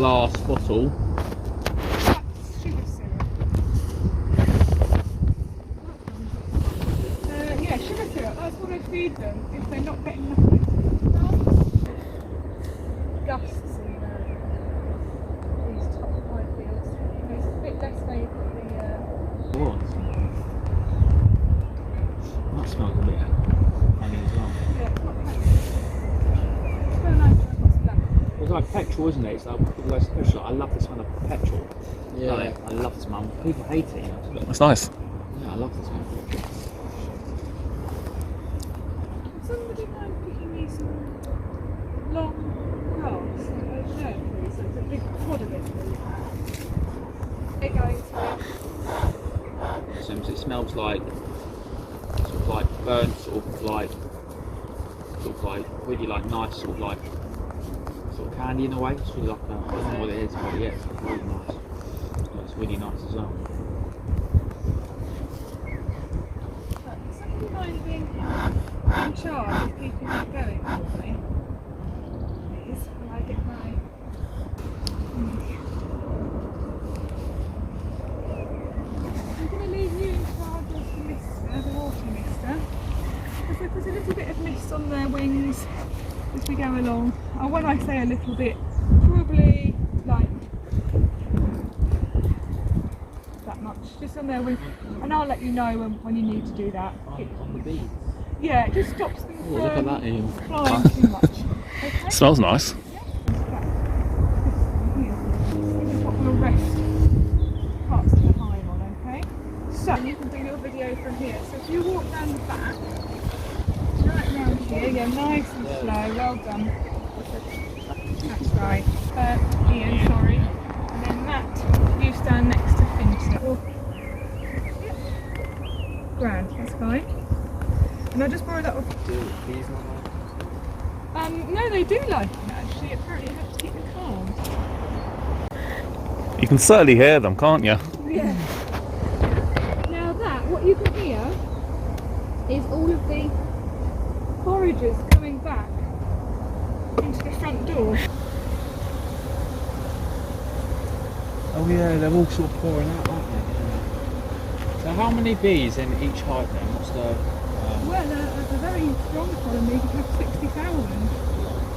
glass bottle. That's sugar syrup. Yeah, sugar syrup. That's what I feed them if they're not getting enough. Gusts in these top pie fields. It's a bit less favourite the. What? That smells a bit funny as well. Yeah, it's not petrol. It's very nice to have lots of that. It's like petrol, isn't it? It's like special. I love the smell of petrol. Yeah. Like, I love the smell. People hate it, you know. That's nice. Yeah, I love the smell of petrol. Would somebody mind picking me some long grass like over there, please? There's a big pod of it. They're going to. It smells like burnt, sort of like really like nice, sort of candy in a way. It's really like I don't know what it is, but yeah, it's really nice. It's really nice as well. Would somebody mind being in charge of keeping that going for me? Please, when I get my. I'm going to leave you in charge of the mister, the water mister, because they put a little bit of mist on their wings as we go along. And when I say a little bit, probably like that much, just on their wings. And I'll let you know when you need to do that. On the bees. Yeah, it just stops them from Look at that, Ian. flying too much. Okay? Smells nice. We'll rest parts of the hive on, okay? So you can do your video from here. So if you walk down the back, right round here, yeah, nice and slow, well done. That's right. Ian, sorry. And then Matt, you stand next to Finster. Yep. Grand, that's fine. And I'll just borrow that off. No, they do like it actually. Apparently you have to keep them calm. You can certainly hear them, can't you? Yeah. Now what you can hear is all of the foragers coming back into the front door. Oh yeah, they're all sort of pouring out, aren't they? So how many bees in each hive then? What's the... Well, a very strong colony could have 60,000.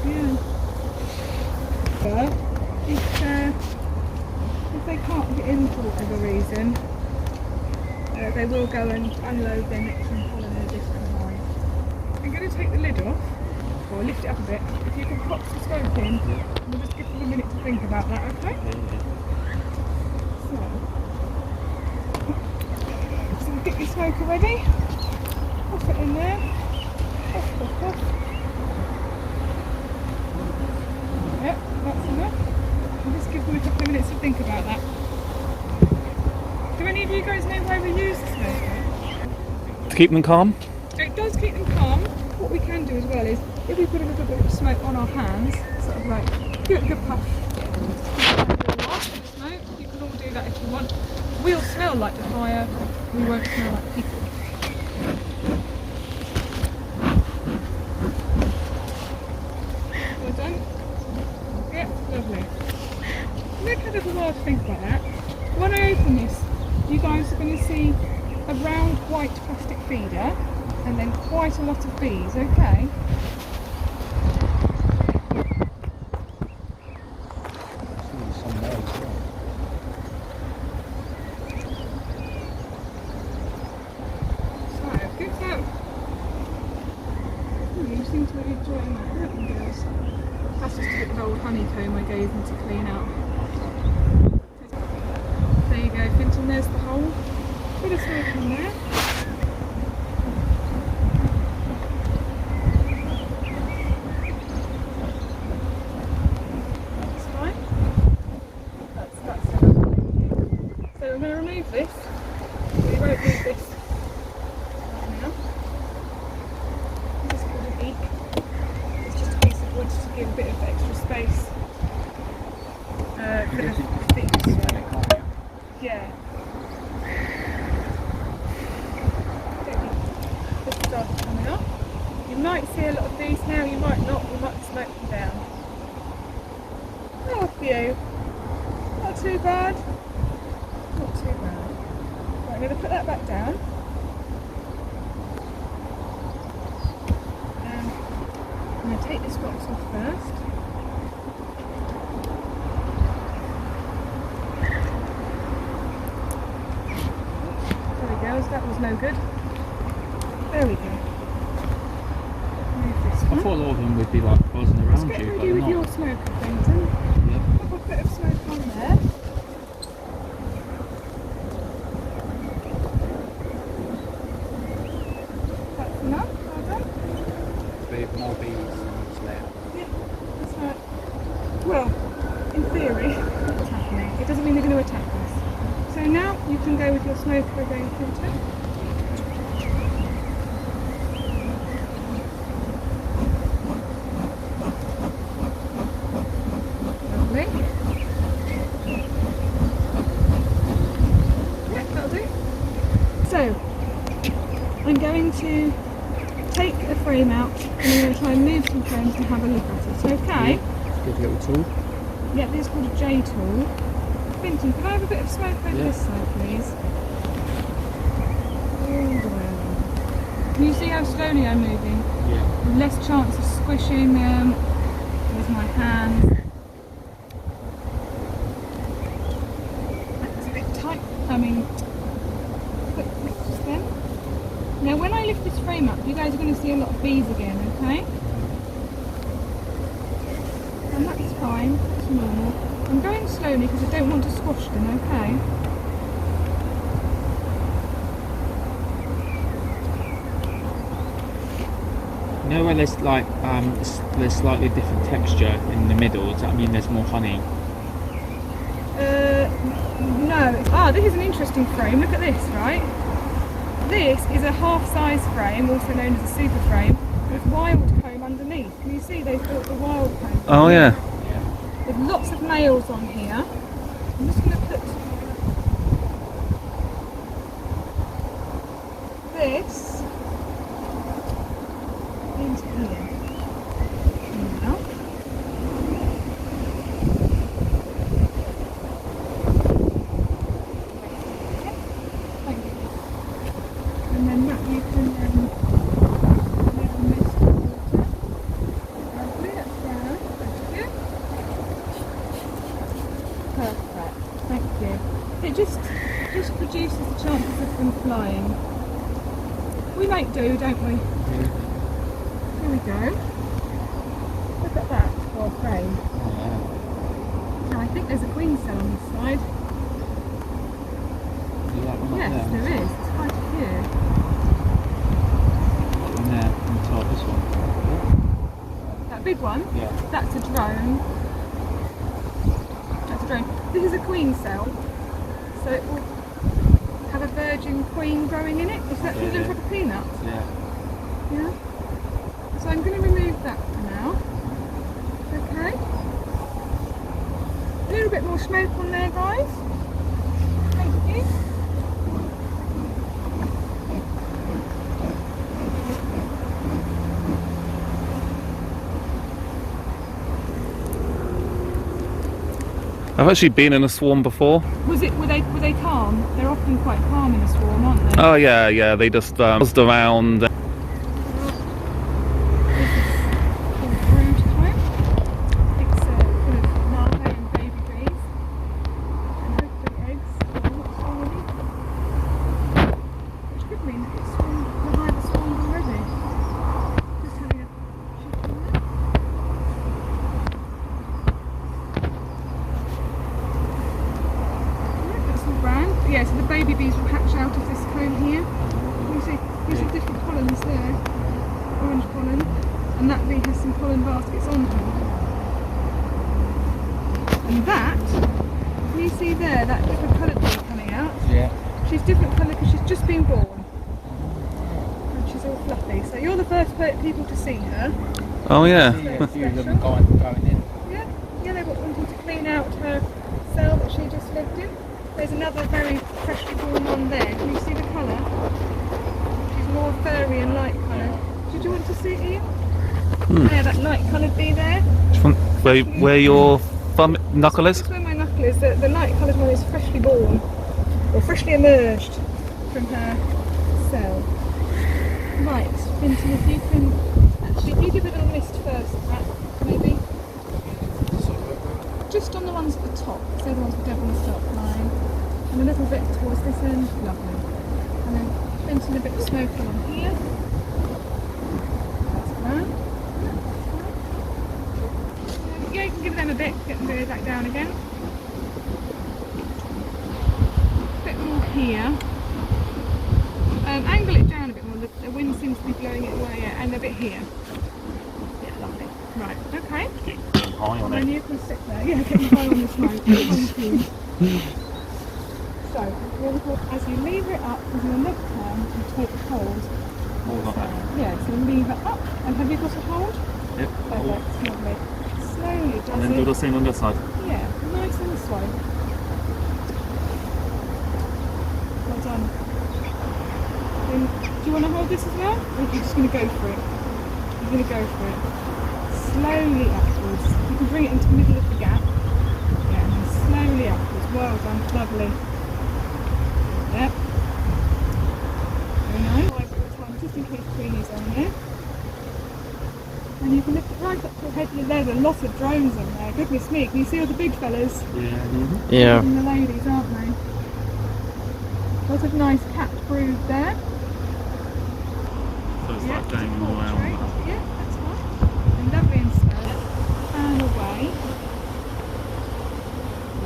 Yeah. But if they can't get in for whatever reason, they will go and unload their next and pollen in a different hive. I'm going to take the lid off, or lift it up a bit. If you can pop some smoke in, we'll just give them a minute to think about that, okay? So get your smoker ready. Pop it in there. Puff, puff, puff. Yep, that's enough. I'll just give them a couple of minutes to think about that. Do any of you guys know why we use the smoker? To keep them calm? It does keep them calm. What we can do as well is, if we put a little bit of smoke on our hands, sort of like, good puff. Smoke, you can all do that if you want. We'll smell like the fire, we won't smell like people. Well done? Yep, lovely. Look, a little while to think about that. When I open this, you guys are going to see a round white plastic feeder and then quite a lot of bees, okay? So, good out. You seem to be enjoying that, don't you girls? That's just a bit of old honeycomb I gave them to clean out. There you go, Finton, there's the hole. Bit of smoke in there. That's fine. That's enough. So I'm going to remove this. We won't need this right now. This is called a beak. It's just a piece of wood to give a bit of extra space. For the things. Yeah. This stuff coming up. You might see a lot of these now, you might not, we might smoke them down. Oh, a few. too bad. Not too bad. Right, I'm going to put that back down. I'm going to take this box off first. There we go, that was no good. There we go. Move this I one. thought a lot of them would be like buzzing around Let's get you, but ready they're with not. your smoker things then. Yeah. Pop a bit of smoke on there. That's enough, well done. With more bees and slayer. Yeah, that's right. Well, in theory, what's happening? It doesn't mean they're going to attack us. So now you can go with your smoker again, filter. Lovely. Yeah, that'll do. So, I'm going to take the frame out and I'm going to try and move some frames and have a look at it. Okay? Good little tool. Yeah, this is called a J tool. Finton, can I have a bit of smoke over this side, please? All the way around. Can you see how slowly I'm moving? Yeah. Less chance of squishing them. There's my hands. That's a bit tight. I mean, quick fix then. Now when I lift this frame up, you guys are going to see a lot of bees again, okay? And that's fine, that's normal. I'm going slowly because I don't want to squash them, okay? You know when there's like there's slightly different texture in the middle, does that mean there's more honey? No. This is an interesting frame. Look at this, right? This is a half-size frame, also known as a super frame, with wild comb underneath. Can you see they've built the wild comb? Oh yeah. Yeah. With lots of males on here. I'm just going to put this into here. Now. Thank you. And then that you can move the mist of water. Lovely, that's down. Thank you. Perfect. Thank you. It just reduces the chances of them flying. We make do, don't we? Here we go. Look at that for a frame. Now I think there's a queen cell on this side. You like one up Yes, there? there is. It's quite a few. And there, on top, this one. That big one, Yeah. that's a drone. That's a drone. This is a queen cell, so it will have a virgin queen growing in it. If that looks like a peanut. Yeah. Yeah. So I'm going to remove that for now. Okay. A little bit more smoke on there, guys. Thank you. I've actually been in a swarm before. Were they calm? They're often quite calm in a swarm, aren't they? Oh yeah, yeah. They just buzzed around. This is called brood time. It's full of larvae and baby bees. And hopefully eggs are not swarming. Which could mean that it's the hive has swarmed already. Just having a check on that. Right, that's all brown. Yeah, so the baby bees will hatch out of this comb here. You see, these are different pollens there. Orange pollen, and that bee has some pollen baskets on her. And that, can you see there, that different coloured bee coming out? Yeah. She's different colour because she's just been born. And she's all fluffy. So you're the first people to see her. Oh yeah. See a few of them going in. Yeah, yeah, they were wanting to clean out her cell that she just lived in. There's another very freshly born one there. Can you see the colour? She's more furry and light coloured. Did you want to see it, Ian? Yeah, that light coloured bee there. Where your thumb knuckle is? That's where my knuckle cool is that the light coloured one is freshly born, or freshly emerged from her cell. Right, Vincent, if you can actually, if you give it a little mist first, Pat, maybe. Just on the ones at the top, because they're the ones we don't want to start flying. And a little bit towards this end, lovely. And then Vincent, a bit of smoke along here. That's grand. Yeah, you can give them a bit, get them go back down again. A bit more here. Angle it down a bit more, the wind seems to be blowing it away, yeah, and a bit here. Yeah, lovely. Right, okay. High on And then it. you can sit there, yeah, getting high on the smoke. So, as you leave it up with your left hand, you take hold. Hold on that. Yeah, so leave it up, and have you got a hold? Yep. Perfect, lovely. Slowly does And then it. do the same on this side. Yeah, nice and slow. Well done. Then, do you want to hold this as well? Or are you just going to go for it? You're going to go for it. Slowly upwards. You can bring it into the middle of the gap. Yeah, and then slowly upwards. Well done, lovely. Yep. Very nice. Five at a time, just in case Queenie's on there. And you can lift it right up to your head. There's a lot of drones in there. Goodness me, can you see all the big fellas? Yeah. And the ladies, aren't they? Lots of nice capped brood there. So it's Yeah, like going just all around. portrait. Yeah, that's right. And lovely and slow. And away.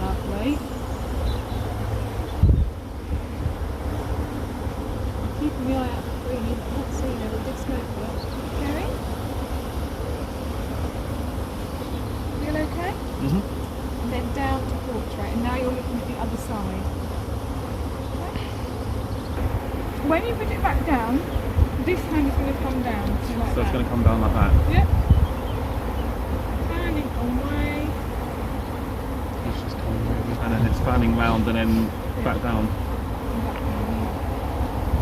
Lovely. Keeping the eye out for Queenie, but not seeing her. We did smoke a lot. Going. Feel okay? Mhm. And then down to portrait. And now you're looking at the other side. When you put it back down, this hand is going to come down. So, like So it's that. going to come down like that. Yep. Fanning away. It's just coming over. And then it's fanning round and then back down.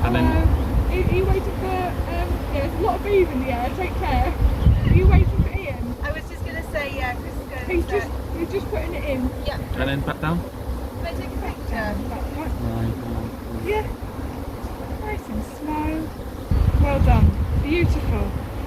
And then Are you waiting for, yeah, there's a lot of bees in the air, take care. Are you waiting for Ian? I was just going to say, yeah, Chris is going He's just putting it in. Yeah. and then back down. Can I take a picture? Yeah. Nice and slow. Well done. Beautiful.